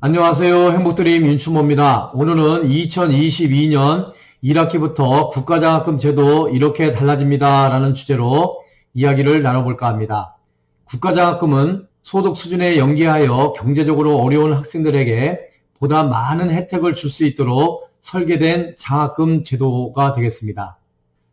안녕하세요. 행복드림 윤춘모입니다. 오늘은 2022년 1학기부터 국가장학금 제도 이렇게 달라집니다 라는 주제로 이야기를 나눠볼까 합니다. 국가장학금은 소득 수준에 연계하여 경제적으로 어려운 학생들에게 보다 많은 혜택을 줄 수 있도록 설계된 장학금 제도가 되겠습니다.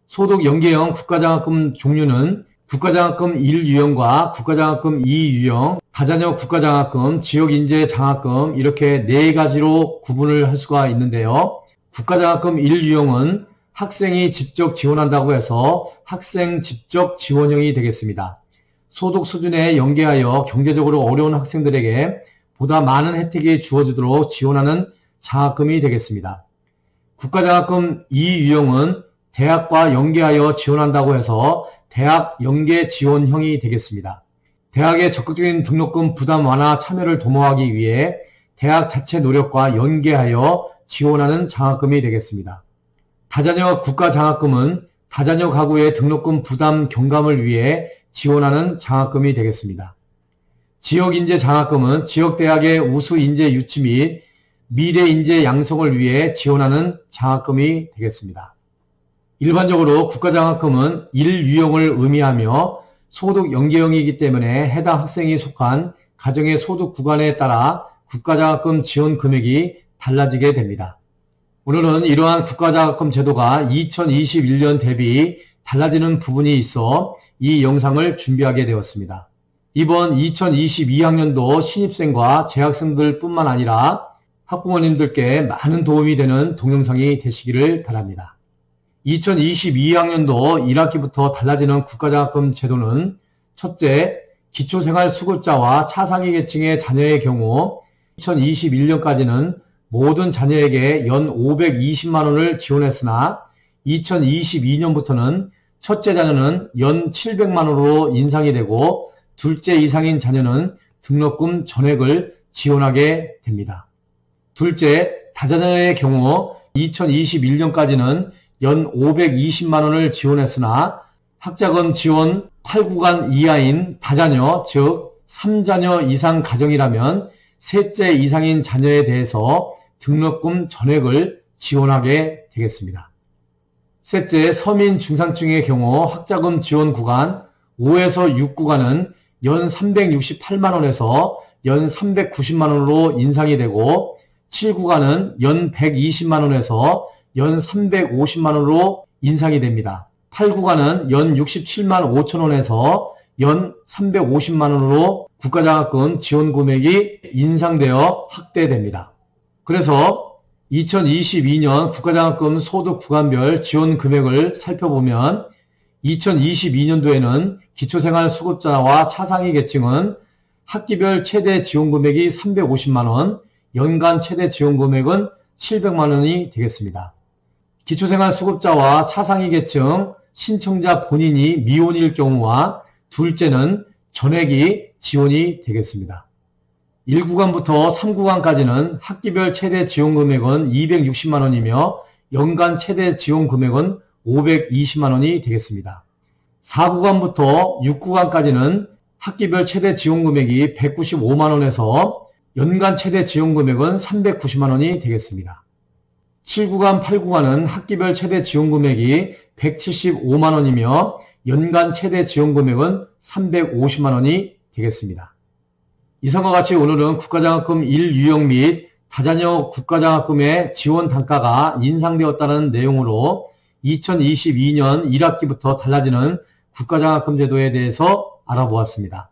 소득 연계형 국가장학금 종류는 국가장학금 1유형과 국가장학금 2유형, 다자녀 국가장학금, 지역인재장학금 이렇게 4가지로 구분을 할 수가 있는데요. 국가장학금 1유형은 학생이 직접 지원한다고 해서 학생 직접 지원형이 되겠습니다. 소득 수준에 연계하여 경제적으로 어려운 학생들에게 보다 많은 혜택이 주어지도록 지원하는 장학금이 되겠습니다. 국가장학금 2유형은 대학과 연계하여 지원한다고 해서 대학 연계 지원형이 되겠습니다. 대학의 적극적인 등록금 부담 완화 참여를 도모하기 위해 대학 자체 노력과 연계하여 지원하는 장학금이 되겠습니다. 다자녀 국가장학금은 다자녀 가구의 등록금 부담 경감을 위해 지원하는 장학금이 되겠습니다. 지역인재장학금은 지역대학의 우수인재 유치 및 미래인재 양성을 위해 지원하는 장학금이 되겠습니다. 일반적으로 국가장학금은 1유형을 의미하며 소득 연계형이기 때문에 해당 학생이 속한 가정의 소득 구간에 따라 국가장학금 지원 금액이 달라지게 됩니다. 오늘은 이러한 국가장학금 제도가 2021년 대비 달라지는 부분이 있어 이 영상을 준비하게 되었습니다. 이번 2022학년도 신입생과 재학생들 뿐만 아니라 학부모님들께 많은 도움이 되는 동영상이 되시기를 바랍니다. 2022학년도 1학기부터 달라지는 국가장학금 제도는 첫째, 기초생활수급자와 차상위 계층의 자녀의 경우 2021년까지는 모든 자녀에게 연 520만원을 지원했으나 2022년부터는 첫째 자녀는 연 700만원으로 인상이 되고 둘째 이상인 자녀는 등록금 전액을 지원하게 됩니다. 둘째, 다자녀의 경우 2021년까지는 연 520만원을 지원했으나 학자금 지원 8구간 이하인 다자녀, 즉 3자녀 이상 가정이라면 셋째 이상인 자녀에 대해서 등록금 전액을 지원하게 되겠습니다. 셋째, 서민 중산층의 경우 학자금 지원 구간 5에서 6구간은 연 368만원에서 연 390만원으로 인상이 되고 7구간은 연 120만원에서 연 350만원으로 인상이 됩니다. 8구간은 연 67만 5천원에서 연 350만원으로 국가장학금 지원 금액이 인상되어 확대됩니다. 그래서 2022년 국가장학금 소득 구간별 지원 금액을 살펴보면 2022년도에는 기초생활수급자와 차상위 계층은 학기별 최대 지원 금액이 350만원, 연간 최대 지원 금액은 700만원이 되겠습니다. 기초생활수급자와 차상위 계층 신청자 본인이 미혼일 경우와 둘째는 전액이 지원이 되겠습니다. 1구간부터 3구간까지는 학기별 최대 지원 금액은 260만원이며 연간 최대 지원 금액은 520만원이 되겠습니다. 4구간부터 6구간까지는 학기별 최대 지원 금액이 195만원에서 연간 최대 지원 금액은 390만원이 되겠습니다. 7구간, 8구간은 학기별 최대 지원 금액이 175만원이며 연간 최대 지원 금액은 350만원이 되겠습니다. 이상과 같이 오늘은 국가장학금 1유형 및 다자녀 국가장학금의 지원 단가가 인상되었다는 내용으로 2022년 1학기부터 달라지는 국가장학금 제도에 대해서 알아보았습니다.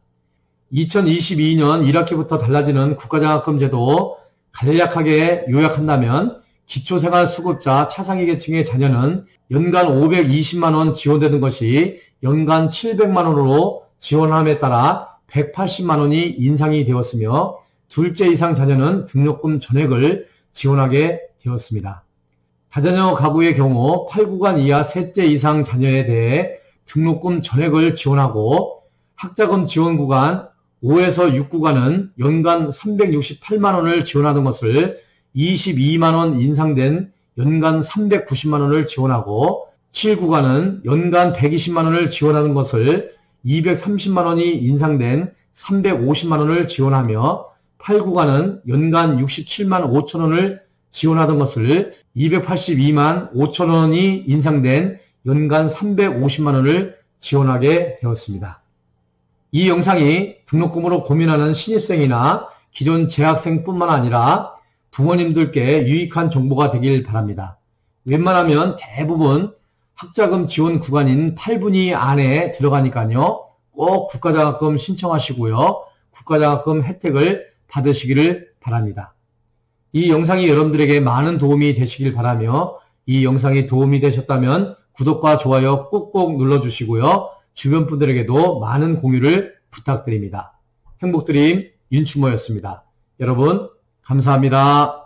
2022년 1학기부터 달라지는 국가장학금 제도 간략하게 요약한다면 기초생활수급자 차상위 계층의 자녀는 연간 520만원 지원되는 것이 연간 700만원으로 지원함에 따라 180만원이 인상이 되었으며 둘째 이상 자녀는 등록금 전액을 지원하게 되었습니다. 다자녀 가구의 경우 8구간 이하 셋째 이상 자녀에 대해 등록금 전액을 지원하고 학자금 지원 구간 5에서 6구간은 연간 368만원을 지원하는 것을 22만원 인상된 연간 390만원을 지원하고 7구간은 연간 120만원을 지원하는 것을 230만원이 인상된 350만원을 지원하며 8구간은 연간 67만 5천 원을 지원하던 것을 282만 5천 원이 인상된 연간 350만 원을 지원하게 되었습니다. 이 영상이 등록금으로 고민하는 신입생이나 기존 재학생뿐만 아니라 부모님들께 유익한 정보가 되길 바랍니다. 웬만하면 대부분 학자금 지원 구간인 8분위 안에 들어가니까요. 꼭 국가장학금 신청하시고요. 국가장학금 혜택을 받으시기를 바랍니다. 이 영상이 여러분들에게 많은 도움이 되시길 바라며 이 영상이 도움이 되셨다면 구독과 좋아요 꾹꾹 눌러주시고요. 주변 분들에게도 많은 공유를 부탁드립니다. 행복드림 윤충호였습니다. 여러분 감사합니다.